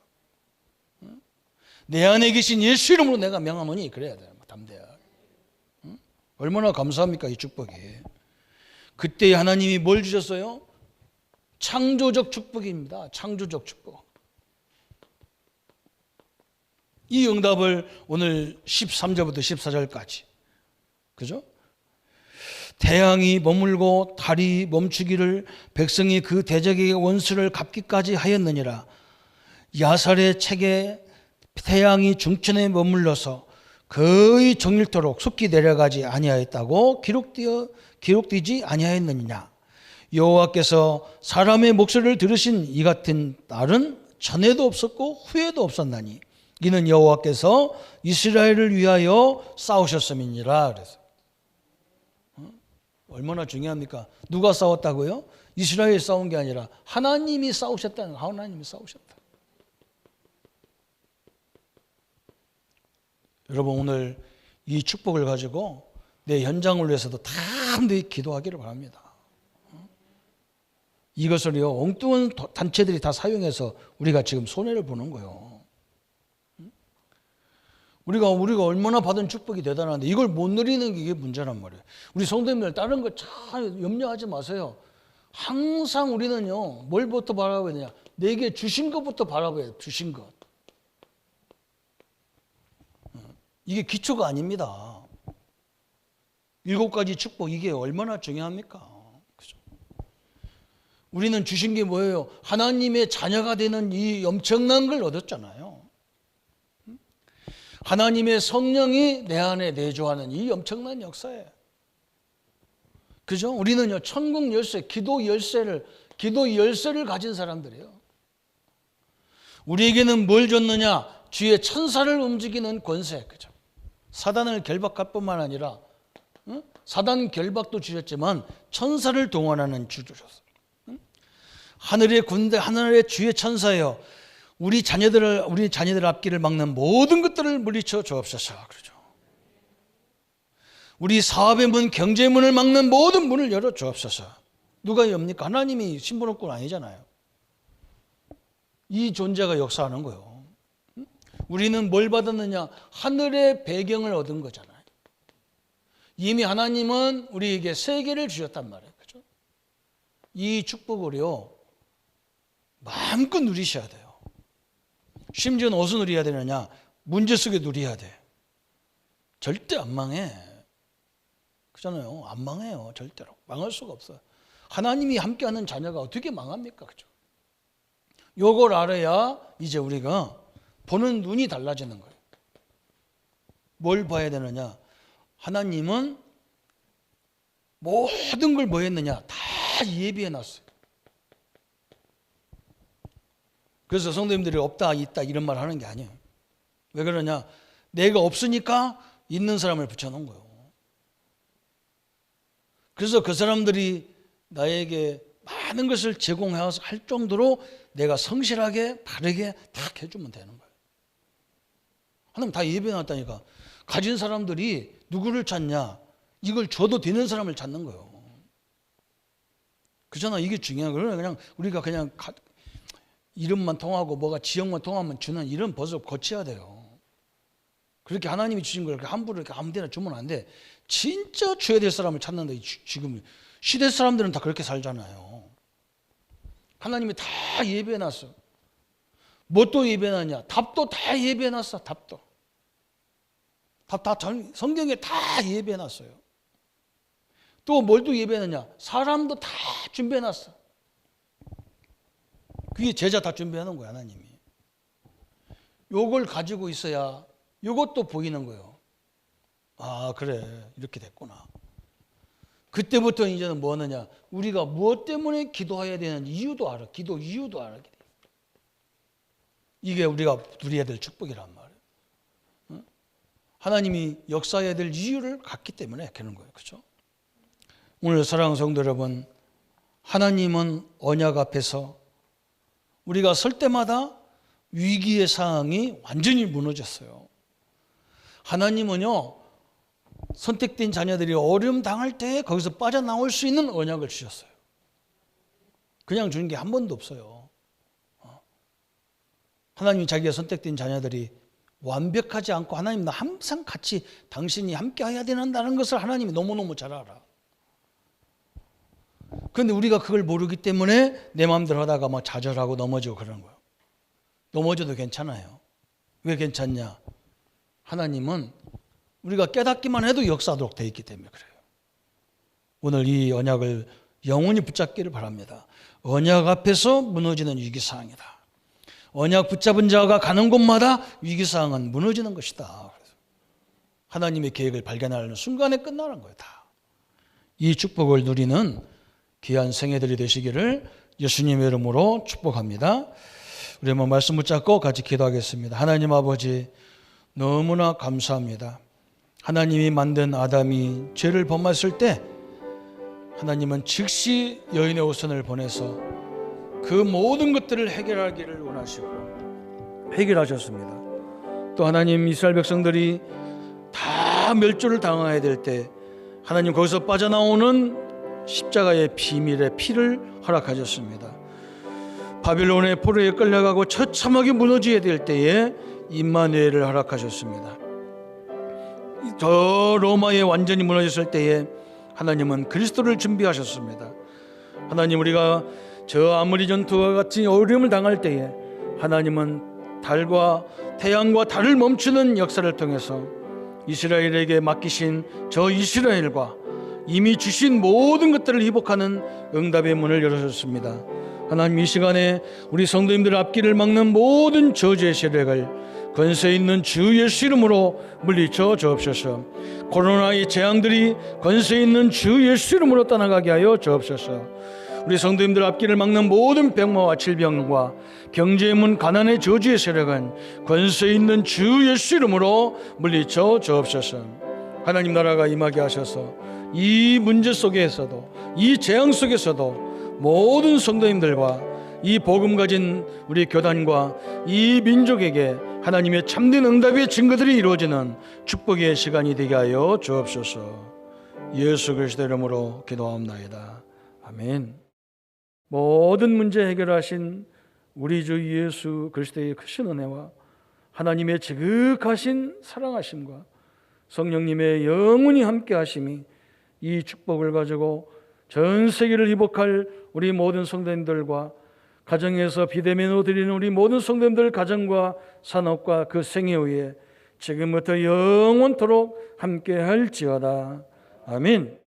내 안에 계신 예수 이름으로 내가 명하노니 그래야 돼요. 담대하게. 얼마나 감사합니까, 이 축복이. 그때 하나님이 뭘 주셨어요? 창조적 축복입니다. 창조적 축복. 이 응답을 오늘 13절부터 14절까지, 그죠? 태양이 머물고 달이 멈추기를 백성이 그 대적에게 원수를 갚기까지 하였느니라. 야살의 책에 태양이 중천에 머물러서 거의 정일토록 숲기 내려가지 아니하였다고 기록되지 아니하였느냐. 여호와께서 사람의 목소리를 들으신 이 같은 날은 전에도 없었고 후에도 없었나니 이는 여호와께서 이스라엘을 위하여 싸우셨음이니라. 그래서 얼마나 중요합니까? 누가 싸웠다고요? 이스라엘이 싸운 게 아니라 하나님이 싸우셨다는 거예요. 하나님이 싸우셨다. 여러분, 오늘 이 축복을 가지고 내 현장을 위해서도 다 함께 기도하기를 바랍니다. 이것을요, 엉뚱한 단체들이 다 사용해서 우리가 지금 손해를 보는 거예요. 우리가 얼마나 받은 축복이 대단한데 이걸 못 누리는 게 이게 문제란 말이에요. 우리 성도님들 다른 거 잘 염려하지 마세요. 항상 우리는요, 뭘부터 바라봐야 되냐? 내게 주신 것부터 바라봐야 돼요. 주신 것. 이게 기초가 아닙니다. 7가지 축복, 이게 얼마나 중요합니까? 그죠? 우리는 주신 게 뭐예요? 하나님의 자녀가 되는 이 엄청난 걸 얻었잖아요. 하나님의 성령이 내 안에 내주하는 이 엄청난 역사예요. 그죠? 우리는요, 천국 열쇠, 기도 열쇠를 가진 사람들이에요. 우리에게는 뭘 줬느냐? 주의 천사를 움직이는 권세. 그죠? 사단을 결박할 뿐만 아니라, 사단 결박도 주셨지만 천사를 동원하는 주 주셨어요. 하늘의 군대, 하늘의 주의 천사여, 우리 자녀들 앞길을 막는 모든 것들을 물리쳐 주옵소서. 그러죠. 우리 사업의 문, 경제의 문을 막는 모든 문을 열어 주옵소서. 누가 엽니까? 하나님이 신분업권 아니잖아요. 이 존재가 역사하는 거예요. 우리는 뭘 받았느냐? 하늘의 배경을 얻은 거잖아요. 이미 하나님은 우리에게 세계를 주셨단 말이에요. 그죠? 이 축복을요, 마음껏 누리셔야 돼요. 심지어는 어디서 누려야 되느냐? 문제 속에 누려야 돼. 절대 안 망해. 그잖아요. 안 망해요. 절대로. 망할 수가 없어요. 하나님이 함께하는 자녀가 어떻게 망합니까? 그죠? 요걸 알아야 이제 우리가 보는 눈이 달라지는 거예요. 뭘 봐야 되느냐? 하나님은 모든 걸 뭐 했느냐? 다 예비해 놨어요. 그래서 성도님들이 없다, 있다 이런 말 하는 게 아니에요. 왜 그러냐? 내가 없으니까 있는 사람을 붙여놓은 거예요. 그래서 그 사람들이 나에게 많은 것을 제공할 정도로 내가 성실하게 바르게 다 해주면 되는 거예요. 하나님 다 예배해놨다니까. 가진 사람들이 누구를 찾냐? 이걸 줘도 되는 사람을 찾는 거예요. 그잖아. 이게 중요한 거예요. 그냥 우리가 그냥 이름만 통하고 뭐가 지역만 통하면 주는 이런 버릇 고쳐야 돼요. 그렇게 하나님이 주신 걸 함부로 이렇게 아무데나 주면 안 돼. 진짜 줘야 될 사람을 찾는데 지금 시대 사람들은 다 그렇게 살잖아요. 하나님이 다 예배해놨어. 뭐 또 예배해놨냐? 답도 다 예배해놨어. 답도. 답 다 성경에 다 예배해놨어요. 또 뭘 또 예배해놨냐? 사람도 다 준비해놨어. 그게 제자 다 준비해놓은 거야, 하나님이. 요걸 가지고 있어야 요것도 보이는 거예요. 아, 그래. 이렇게 됐구나. 그때부터 이제는 뭐 하느냐? 우리가 무엇 때문에 기도해야 되는 이유도 알아. 기도 이유도 알게 돼. 이게 우리가 누려야 될 축복이란 말이에요. 하나님이 역사해야 될 이유를 갖기 때문에 그런 거예요. 그렇죠? 오늘 사랑하는 성도 여러분, 하나님은 언약 앞에서 우리가 설 때마다 위기의 상황이 완전히 무너졌어요. 하나님은요, 선택된 자녀들이 어려움 당할 때 거기서 빠져나올 수 있는 언약을 주셨어요. 그냥 주는 게 한 번도 없어요. 하나님이 자기가 선택된 자녀들이 완벽하지 않고 하나님과 항상 같이 당신이 함께 해야 된다는 것을 하나님이 너무너무 잘 알아. 그런데 우리가 그걸 모르기 때문에 내 마음대로 하다가 막 좌절하고 넘어지고 그러는 거예요. 넘어져도 괜찮아요. 왜 괜찮냐? 하나님은 우리가 깨닫기만 해도 역사하도록 되어 있기 때문에 그래요. 오늘 이 언약을 영원히 붙잡기를 바랍니다. 언약 앞에서 무너지는 위기상황이다. 언약 붙잡은 자가 가는 곳마다 위기상황은 무너지는 것이다. 하나님의 계획을 발견하는 순간에 끝나는 거예요. 다. 이 축복을 누리는 귀한 생애들이 되시기를 예수님의 이름으로 축복합니다. 우리 한번 말씀 붙잡고 같이 기도하겠습니다. 하나님 아버지, 너무나 감사합니다. 하나님이 만든 아담이 죄를 범했을 때 하나님은 즉시 여인의 후손을 보내서 그 모든 것들을 해결하기를 원하시고 해결하셨습니다. 또 하나님, 이스라엘 백성들이 다 멸절을 당해야 될 때 하나님 거기서 빠져나오는 십자가의 비밀의 피를 허락하셨습니다. 바빌론의 포로에 끌려가고 처참하게 무너져야 될 때에 임마누엘을 허락하셨습니다. 저 로마에 완전히 무너졌을 때에 하나님은 그리스도를 준비하셨습니다. 하나님, 우리가 저 아무리 전투와 같이 어려움을 당할 때에 하나님은 달과 태양과 달을 멈추는 역사를 통해서 이스라엘에게 맡기신 저 이스라엘과 이미 주신 모든 것들을 회복하는 응답의 문을 열어줬습니다. 하나님, 이 시간에 우리 성도님들 앞길을 막는 모든 저주의 세력을 권세 있는 주 예수 이름으로 물리쳐 주옵소서. 코로나의 재앙들이 권세 있는 주 예수 이름으로 떠나가게 하여 주옵소서. 우리 성도님들 앞길을 막는 모든 병마와 질병과 경제의 문, 가난의 저주의 세력은 권세 있는 주 예수 이름으로 물리쳐 주옵소서. 하나님 나라가 임하게 하셔서 이 문제 속에서도, 이 재앙 속에서도 모든 성도님들과 이 복음 가진 우리 교단과 이 민족에게 하나님의 참된 응답의 증거들이 이루어지는 축복의 시간이 되게 하여 주옵소서. 예수 그리스도 이름으로 기도합나이다. 아멘. 모든 문제 해결하신 우리 주 예수 그리스도의 크신 은혜와 하나님의 지극하신 사랑하심과 성령님의 영원히 함께 하심이 이 축복을 가지고 전 세계를 회복할 우리 모든 성도님들과 가정에서 비대면으로 드리는 우리 모든 성도님들 가정과 산업과 그 생애 후에 지금부터 영원토록 함께 할지어다. 아멘.